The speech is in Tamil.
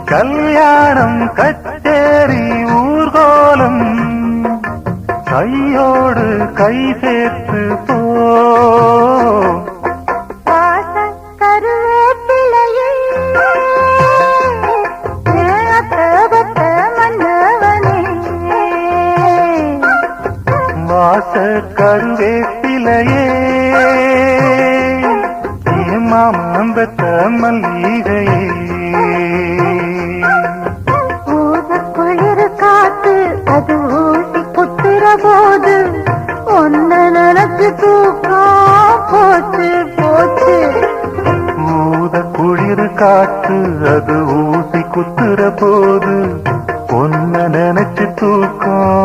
கல்யாணம் கச்சேரி ஊர்கோலம் கையோடு கை சேர்த்து போ கருவேப்பிலையே மன்னவனே வாச கருவேப்பிலையே மாமம்பத்த மல்லிகையே குளிர் காத்து அது ஊசி குத்துற போது ஒன்ன நினைச்சு தூக்கம் போச்சு போச்சு ஊத குளிர் காத்து அது ஊசி குத்துற போது ஒன்ன நினைச்சு தூக்கம்